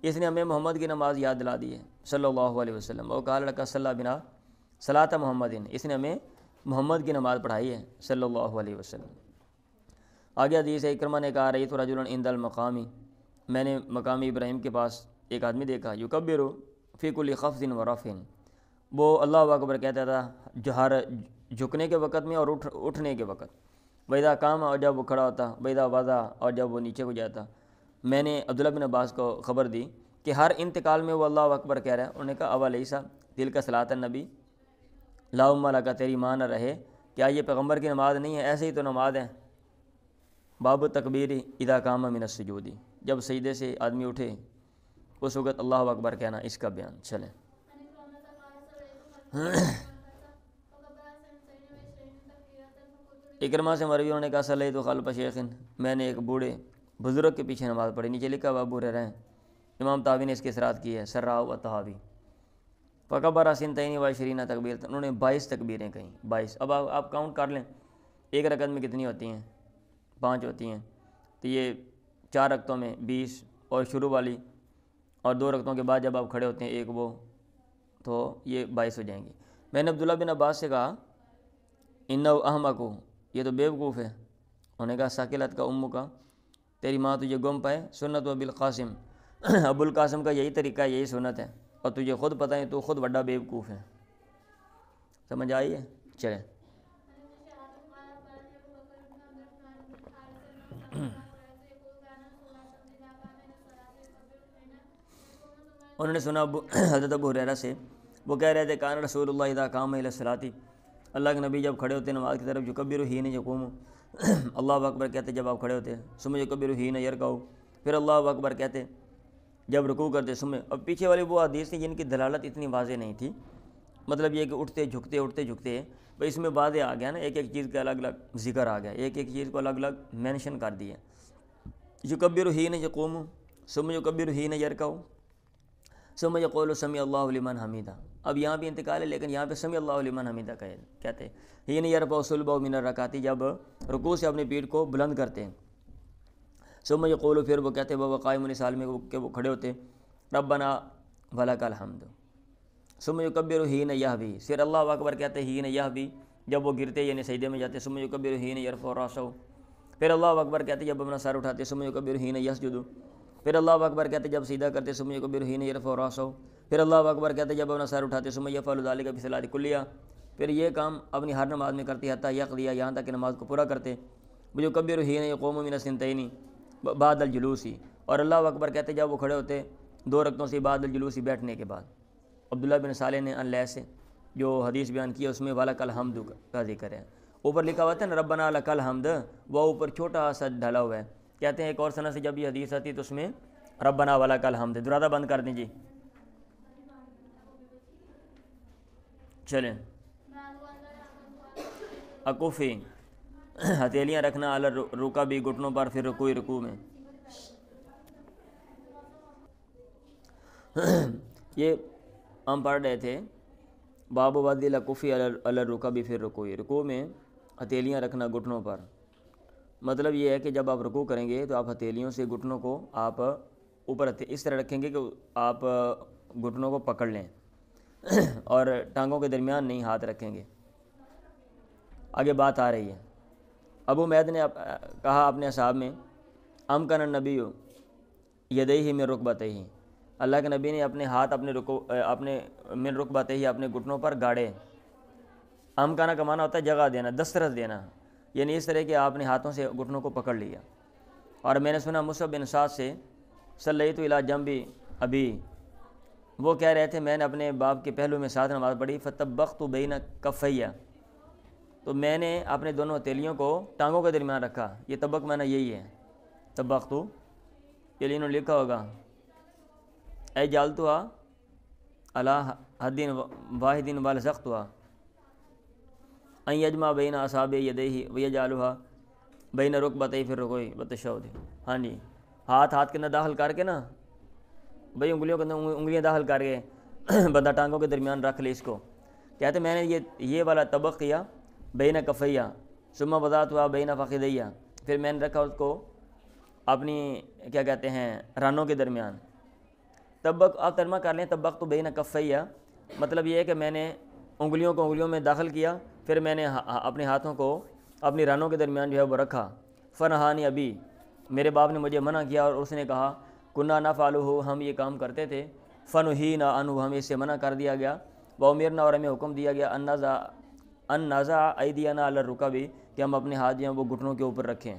اس نے ہمیں محمد کی نماز یاد دلا دی ہے صلی اللہ علیہ وسلم، اور قال لك صلی بنا صلاۃ محمد، اس نے ہمیں محمد کی نماز پڑھائی ہے صلی اللہ علیہ وسلم۔ آگے حدیث ہے، اکرمہ نے کہا رأیت رجلا عند المقامی، میں نے مقامی ابراہیم کے پاس ایک آدمی دیکھا، یکبر فی کل خفض و رفع، وہ اللہ اکبر کہتا تھا ہر جھکنے کے وقت میں اور اٹھنے کے وقت، وَإِذَا قام، اور جب وہ کھڑا ہوتا، وَإِذَا وضع، اور جب وہ نیچے کو جاتا۔ میں نے عبداللہ بن عباس کو خبر دی کہ ہر انتقال میں وہ اللہ اکبر کہہ رہا ہے۔ انہوں نے کہا اولیسا تلک صلاۃ النبی، اللہم لک، تیری ماں نہ رہے، کیا یہ پیغمبر کی نماز نہیں ہے؟ ایسے ہی تو نماز ہے۔ باب تکبیر اذا قام من السجود، جب سجدے سے آدمی اٹھے اس وقت اللہ اکبر کہنا، اس کا بیان۔ چلیں اکرمہ سے مروی، انہوں نے کہا صلیت خلف شیخ، میں نے ایک بوڑھے بزرگ کے پیچھے نماز پڑھی، نیچے لکھا ہوا ابو ہریرہ ہے، امام طاوی نے اس کی اصراط کی ہے، سرہ و طحاوی۔ فکبر سنتین و عشرین تکبیر، انہوں نے 22 تکبیریں کہیں، 22۔ اب آپ کاؤنٹ کر لیں ایک رکعت میں کتنی ہوتی ہیں، 5 ہوتی ہیں، تو یہ 4 رکعتوں میں 20، اور شروع والی اور 2 رکعتوں کے بعد جب آپ کھڑے ہوتے ہیں ایک وہ، تو یہ 22 ہو جائیں گی۔ میں نے عبداللہ بن عباس سے کہا انہ احمق، یہ تو بیوقوف ہے۔ انہوں نے کہا ثقلت کا امو کا، تیری ماں تجھے گم پائے، سنت ابو القاسم، ابو القاسم کا یہی طریقہ ہے، یہی سنت ہے، اور تجھے خود پتہ ہے تو خود بڑا بیوقوف ہے۔ سمجھ آئی ہے؟ چلیں انہوں نے سنا حضرت ابو ہریرہ سے، وہ کہہ رہے تھے کان رسول اللہ اذا قام الی الصلاۃ، اللہ کے نبی جب کھڑے ہوتے نماز کی طرف، یکبر حین یقوم، اللہ اکبر کہتے جب آپ کھڑے ہوتے، ثم یکبر حین یرکع، پھر اللہ اکبر کہتے جب رکوع کرتے، ثم۔ اب پیچھے والی وہ حدیث تھی جن کی دلالت اتنی واضح نہیں تھی، مطلب یہ کہ اٹھتے جھکتے بھئی اس میں واضح آ گیا نا، ایک ایک چیز کا الگ الگ ذکر آ گیا، ایک ایک چیز کو الگ الگ مینشن کر دیا۔ یکبر حین یقوم، ثم یکبر حین یرکع، ثم یقول سمع اللہ لمن حمیدہ۔ اب یہاں بھی انتقال ہے، لیکن یہاں پہ سمع اللہ لمن حمیدہ کہتے ہیں۔ حین یرفع صلبہ من الرکعۃ، جب رکوع سے اپنی پیٹھ کو بلند کرتے ہیں۔ ثم یقول، پھر وہ کہتے وہ قائم نسال میں کہ وہ کھڑے ہوتے، ربنا ولک الحمد۔ ثم یکبر حین یہوی، پھر اللہ اکبر کہتے حین یہوی، جب وہ گرتے یعنی سجدے میں جاتے۔ ثم یکبر حین یرفع راسہ، پھر اللہ اکبر کہتے جب اپنا سر اٹھاتے۔ ثم یکبر حین یسجد، پھر اللہ اکبر کہتے جب سیدھا کرتے۔ ثم یکبر حین یرفع راسہ، پھر اللہ اکبر کہتے جب اپنا سر اٹھاتے۔ ثم یفعل ذلک فی الصلاۃ کلیہ، پھر یہ کام اپنی ہر نماز میں کرتے حتی یقضی، یہاں تک کہ نماز کو پورا کرتے۔ یکبر حین یقوم من الثنتین بعد الجلوس، اور اللہ اکبر کہتے جب وہ کھڑے ہوتے 2 رکعتوں سے بعد الجلوس، بیٹھنے کے بعد۔ عبداللہ بن صالح نے ان لیث سے جو حدیث بیان کی ہے اس میں ولک الحمد کا ذکر ہے، اوپر لکھا ہوا تھا نا ربنا لک الحمد، وہ اوپر چھوٹا سا ڈھلا ہوا ہے۔ کہتے ہیں ایک اور سند سے جب یہ حدیث آتی تو اس میں ربنا ولک الحمد، دروازہ بند کر دیں جی۔ چلیں اکوفی، ہتھیلیاں رکھنا علی الرکب، گھٹنوں پر، پھر رکوع میں۔ یہ ہم پڑھ رہے تھے باب وضع الاکف علی الرکب فی الرکوع، رکوع میں ہتھیلیاں رکھنا گھٹنوں پر۔ مطلب یہ ہے کہ جب آپ رکوع کریں گے تو آپ ہتھیلیوں سے گھٹنوں کو آپ اوپر اس طرح رکھیں گے کہ آپ گھٹنوں کو پکڑ لیں اور ٹانگوں کے درمیان نہیں ہاتھ رکھیں گے۔ آگے بات آ رہی ہے، ابو مید نے کہا اپنے اصحاب میں، امکن النبی یدیہ من رکبتیہ، اللہ کے نبی نے اپنے ہاتھ اپنے من رکبتیہ، اپنے گھٹنوں پر گاڑے۔ امکانہ کا معنی ہوتا ہے جگہ دینا، دسترس دینا، یعنی اس طرح کہ آپ نے ہاتھوں سے گھٹنوں کو پکڑ لیا۔ اور میں نے سنا مصعب بن سعد سے، صلیت الی جنب ابی، وہ کہہ رہے تھے میں نے اپنے باپ کے پہلو میں ساتھ نماز پڑھی، فطبقت بین کفیہ، تو میں نے اپنے دونوں ہتھیلیوں کو ٹانگوں کے درمیان رکھا۔ یہ طبق معنی یہی ہے، طبقت، یہ انہوں نے لکھا ہوگا اے جالتوا اللہ حدین واحدین والزقت ہوا ان یجمع بین اصابع یدیہ ویجعلھا بین رکبتیہ فی الرکوع والتشہد. ہاں جی، ہاتھ کے اندر داخل کر کے نا بھئی انگلیوں کے اندر انگلیاں داخل کر کے بندہ ٹانگوں کے درمیان رکھ لے اس کو. کہتے میں نے یہ والا طبق کیا بین کفیہ ثم وضعتھا بین فخذیہ، پھر میں نے رکھا اس کو اپنی کیا کہتے ہیں رانوں کے درمیان. طبق آپ ترجمہ کر لیں، طبق تو بین کفیہ مطلب یہ ہے کہ میں نے انگلیوں کو انگلیوں میں داخل کیا، پھر میں نے اپنے ہاتھوں کو اپنی رانوں کے درمیان جو ہے وہ رکھا. فنہانی ابی، میرے باپ نے مجھے منع کیا اور اس نے کہا کنا نفعلہ، ہم یہ کام کرتے تھے. فنہینا عنہ، ہمیں اس سے منع کر دیا گیا. وامرنا، اور ہمیں حکم دیا گیا ان نضع ایدینا علی الرکب، کہ ہم اپنے ہاتھ جو ہیں وہ گھٹنوں کے اوپر رکھیں.